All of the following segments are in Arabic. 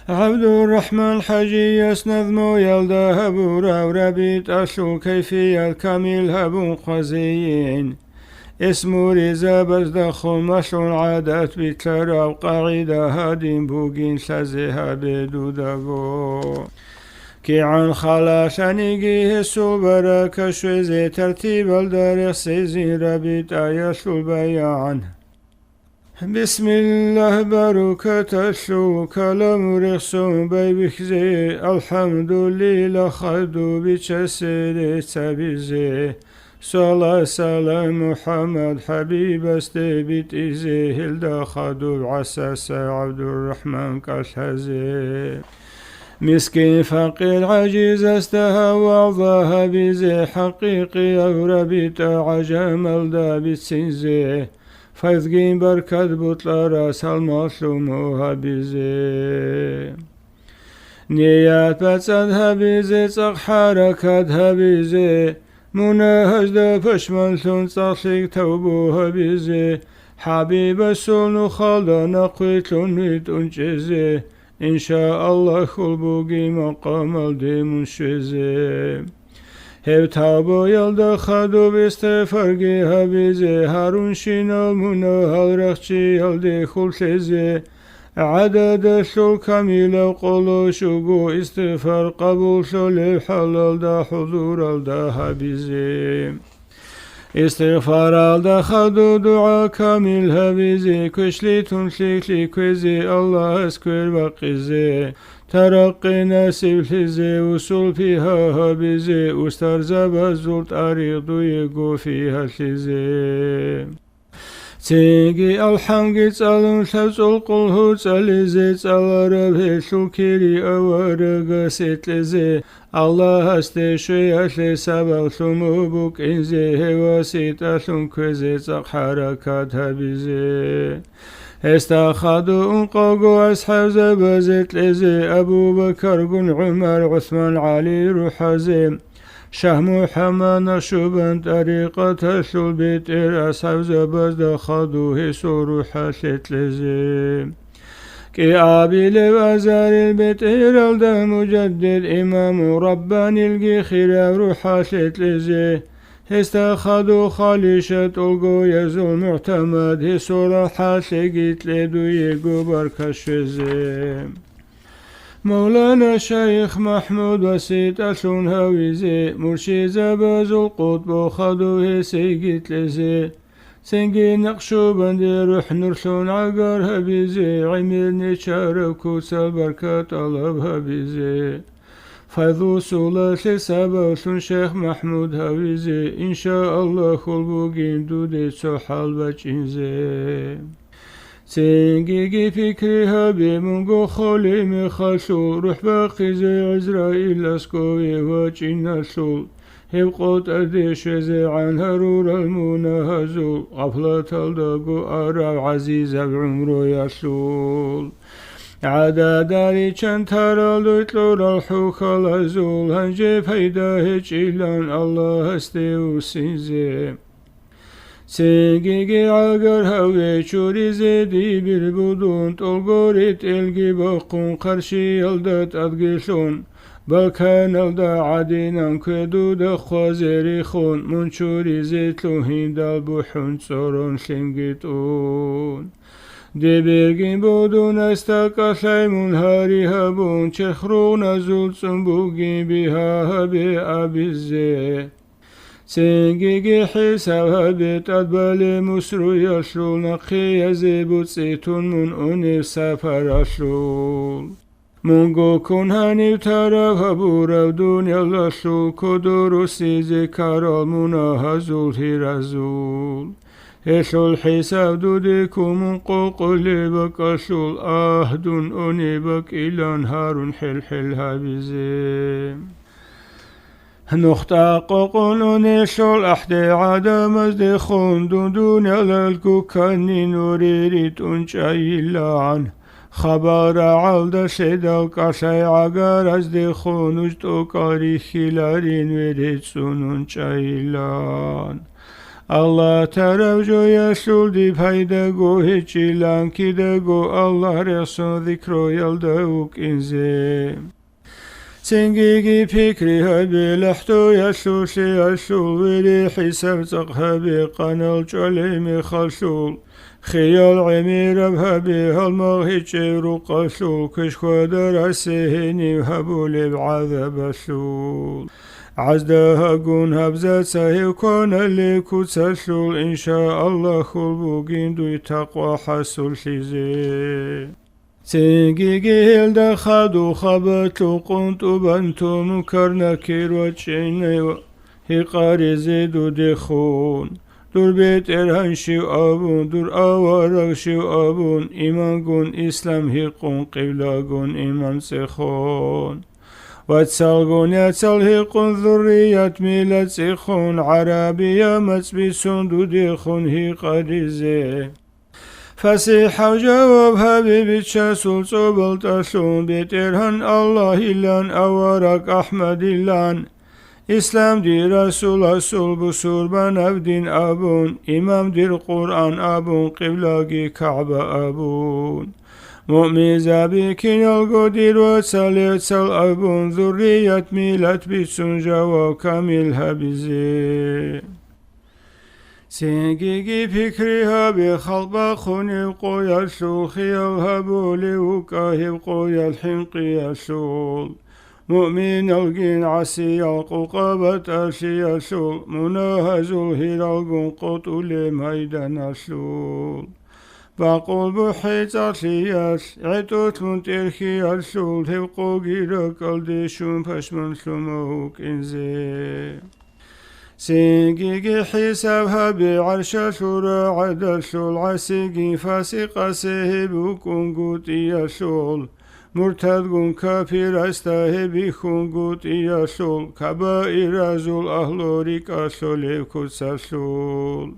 عبد الرحمن حجي يسنذمو يلده هبورا وربيت أشو كيفية الكامل هبون خزيين اسمو ريزا بزدخل مشون عادات بيتلرا وقاعدة هادين بوغين سازيها بدودغو كي عن خلاشانيجي هسو بركة شوزي ترتيب الدارخ سيزي ربيت آياشو البيان بسم الله بركة الشو كلام رخصو بيبكزي الحمد لله خدو بيتشسري تبيزي صلاة سلام محمد حبيب استبيت إزي هلدا خدو عساس عبد الرحمن كالحزي مسكين فقير عجيز استهوى ذهبي حقيقي أغربيت عجمل دابت سنزي فايزقين بركات بطلارا سالماسلوموها بيزي نيات بتسدها بيزي صق حركاتها بيزي مناهج دا فشملتون صاصيق توبوها بيزي حبيب السون خالدا نقيتلون ميت انجزي إن شاء الله خلبوغي مقام الديمون شزي هب تابو يلدا خدو بستفرقي هبيزي هارون شينال منو هالرخشي يلدي خلتزي عدد شو كامل وقلو شوقو استغفار قبول شو للحلال دا حضور الدا هبيزي استغفار الدا خدو دعا كامل هبيزي كشلي تنشيك لي كويزي الله اسكر بقيزي ترقي ناسب لزي وصول فيها هبيزي واسترزا بزولت أريضو يقو فيها لزي تيجي الحمد تسألون تسأل قلهو تسألزي تسأل ربه شكري أورغ ستلزي الله استشوي أشلي سبب ثموبك إنزي هواسيت أشلون كوزي تق حركات هبيزي استخدوا انقاقوا أصحاب زبازت لزي أبو بكر قن عمر عثمان علي رحزي شه محمد نشوبن طريقة الشل بيت أصحاب زباز دخدوه سورو حشت لزي كي أبي لبازار البيت الدا مجدد إمام رباني الجي خير روحاشت لزي استخدوا خالشة القو يزول معتمد هسورة حاشقيت لدو يقو بركشزي مولانا شيخ محمود وسيد أشون هاويزي مرشي زباز القطب خدوه سيقيت لزي سنجي نقشو بندي روح نرشون عقار هبيزي عميل نشاركو سالبركات طلب هبيزي فايضو سولاشي سابوسون شيخ محمود هاويزي إن شاء الله خلبوغين دودي سوحال بچينزي سنجي فكري هبي منغو خولي مخاشو روح باقي زي عزرائيل أسكوي واجين نسول هبقوت أديش زي عن هرور المنهزول غفلة الدقو أرى عزيزة بعمرو يسول عدا داري چند ترالويت لور الحوك الازول هنجي فايدا هج إلان الله استيو سينزي سيجي عقر هوي چوري زيدي بالبودون تلقوريت الگي باقون قرشي يلدت أدقشون بالكان الدا عدينان كدو دخوازيري خون منشوري زيتلو هندال بوحون صورون شنگيتون دبرگين بودون استقا شيمون هاري هبون چخرون زول سنبوگين بها هبي أبيزي سنگيگي حساب هبت أدبالي مسرو يشلول نقي يزيبوت سيتون من أني سفر أشلول منگو کن هنیو ترق هبورو دنیا لشلول کدورو سيزي كارال مناهزول هيرزول هشول حساب دودكم من قوقلي بك أشول أهدون أني بك إلان هارون حل هبيزي نختا قوقلوني شول أحدي عدم أزدي خون دون يلالكو كاني نوريريت أنشاي لعن خبر عالد شدال كاشي عقار أزدي خون اجتو كاري خلالين وريت سنون شاي لعن Allah tarafjo yasul di paydago hiç ilan kidago Allah resun zikro yaldavuk inze. Sengigi fikri habi lahto yasul şey yasul veri hisab zaqhabi kanal çölemi khasul. خيال عمير بهبي هالمغهج رقصول كشخدر السهني وهبول بعذاب السول عزدها قون هبزة سهيكون اللي كتسلول إن شاء الله خلبوقين دوي تقوى حسول شيزي سيجيجيل دخدو خبتو قنتو بنتو مكرنا كيروتشيني هقاري زيدو دخون Dur bet erhan şiv abun, dur avarak şiv abun, iman gun İslam hiqun, qibla gun iman sekhun. Vatsal gun yatsal hiqun, zurriyat milat sekhun, Arabiya matsbisun dudikhun hiqadize. Fasiha cevap habibi çasul sobal tasun, bet erhan Allah ilan, avarak Ahmed ilan. İslam'dir Resul Asul bu surban evdin abun İmamdir Kur'an abun Kıblagi Ka'ba abun Mu'min zabikin yalgodir ve sal abun Zürriyet millet bitsun cevap kamil habizi Sengigi fikri habi halba khuni qoyal sul Khiyal habuli ukahib qoyal hinqiyal sul مؤمن الجين عسي القوقبة أشي الشول مناهز الهلال قطول ميدان الشول بقول بحيث أشياش عطوت من ترخي الشول هبقو جيرك الدشون فشمن سموك إنزي سيجي حسابها بعرش شورا عد الشول عسيجي فاسق سيهبكم قوتي الشول مرتد gun kafir astahebi khungut iyasul kabair azul ahlorik asolev kutsasul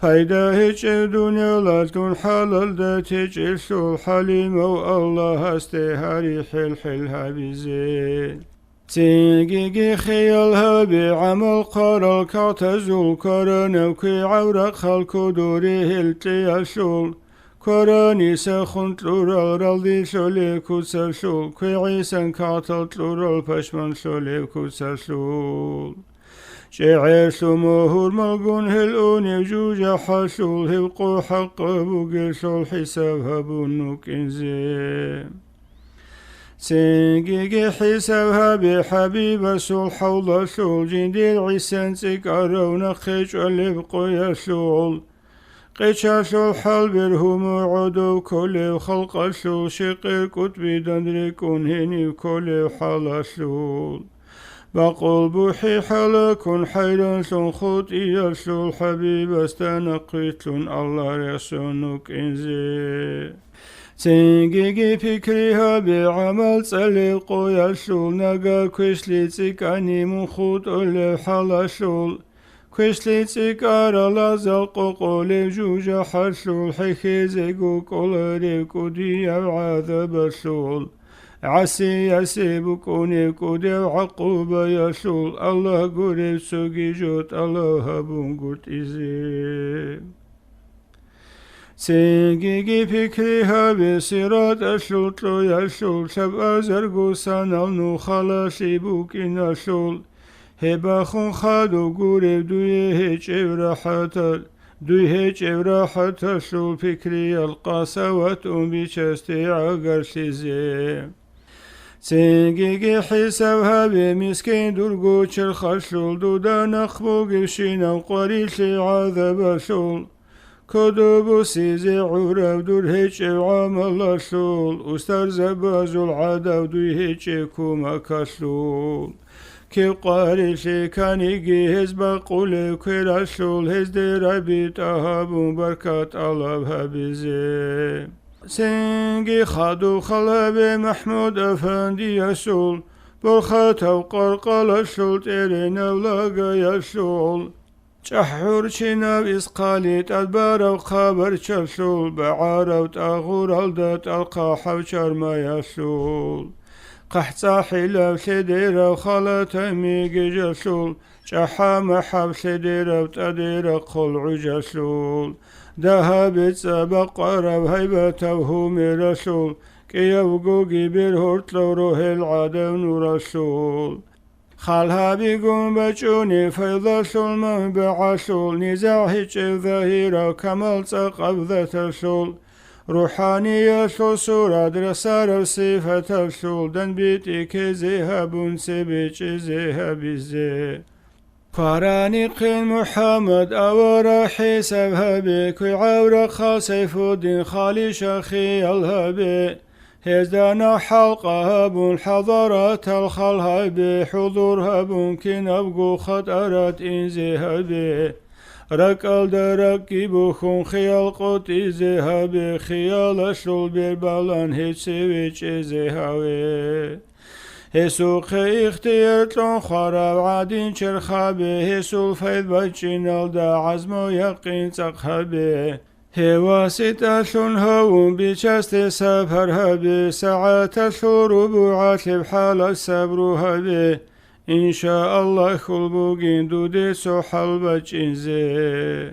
Fayda hiç dünyalar kun halalda teçilsul halim o Allah aste hari hil habize Sengigi khiyal habi amal qaral katazul karanev ki avrak halku duri hiltiyasul Korani sekhun tlural raldi şole kutsasul Kuyisen katal tlural paşman şole kutsasul Şe'er sumuhur malgun hil unev juja hasul Hivqu haqqı bugil sol hisab habunuk inzi Sengigi hisab habi habiba sul hawla sul Cindil isen sik aravna khiç oliv qoya sul قشاش الحل برهم عدو كل خلق شو شقر كتبي دندركون هني كل حلاشول بقول بوحي حلكون حيران سن خط يشول حبيب استنقيتون الله رسولك انزي سنجي فكرها بعمل سلق يشول نقا كشلي تكاني من خط اللي حلاشول Kışlıcık aralar zalqoqolev juja harşul Hekizegu kolerev kudiyev azabaşul Asi bukonev kudev aquba yaşul Allah gurev sugijut Allah habun gut izi Sengigi fikri habi sirat aşul tlo yaşul Şab azergu sanal nuhalaşi bukin aşul Heba khun khadu gurev duye hiç evrahatal Duye hiç evrahatal şul fikri alqasavat biçesti agar size Sengigi hisav habi miskin durgu çırxal şul Duda nakbu givşinav qarişi azaba şul Kudubu sizi urev dur hiç ev amalla şul Ustar zabazul adav duye hiç kumaka şul Ki qarişi kanigi hezba qule kiraşul hezde rabit ahabun barkat Allah habize Sengi khadu khalabe Mahmud Efendi yasul Burkhatav qarqala şul terin evlaga yasul Çahur çinav isqalit adbarav khabar çarşul Ba'arav tağur aldat alqa havçarma yasul قحصا حلو سدير خلت ميجي جسول جحا محب سدير تدير قل عجسول ذهب سبق رب هيبته رسول كي يوجوجي بالهرت روح العدن رسول خالها بيقوم بجوني فيض سلم بعسول نزاحج الظهيرة كمال قبضة السول روحانية سورة درسار صفة السول دن بيتك ذهب سبيج ذهب الزي فارانق محمد أورا حساب هبك وعورا خاصف الدين خالي شخي الهبي هزدنا حلقة هبون حضرات الخلهبي حضور هبون كن أبقو خطرت إنزي هبي ركال دركي بخون خيال قوتي زهبي خيال أشرل بالبالان هتسويش زهوي هسوق اختيارتلون خراب عادين شرخابي هسول فيد بجينال دا عزمو يقين تقهبي هواسيت أشون هون بيشست سفر هبي ساعات الشروب وعاتب حال السبر هبي إن شاء الله خلبوغين دودي سو حلبج إنزي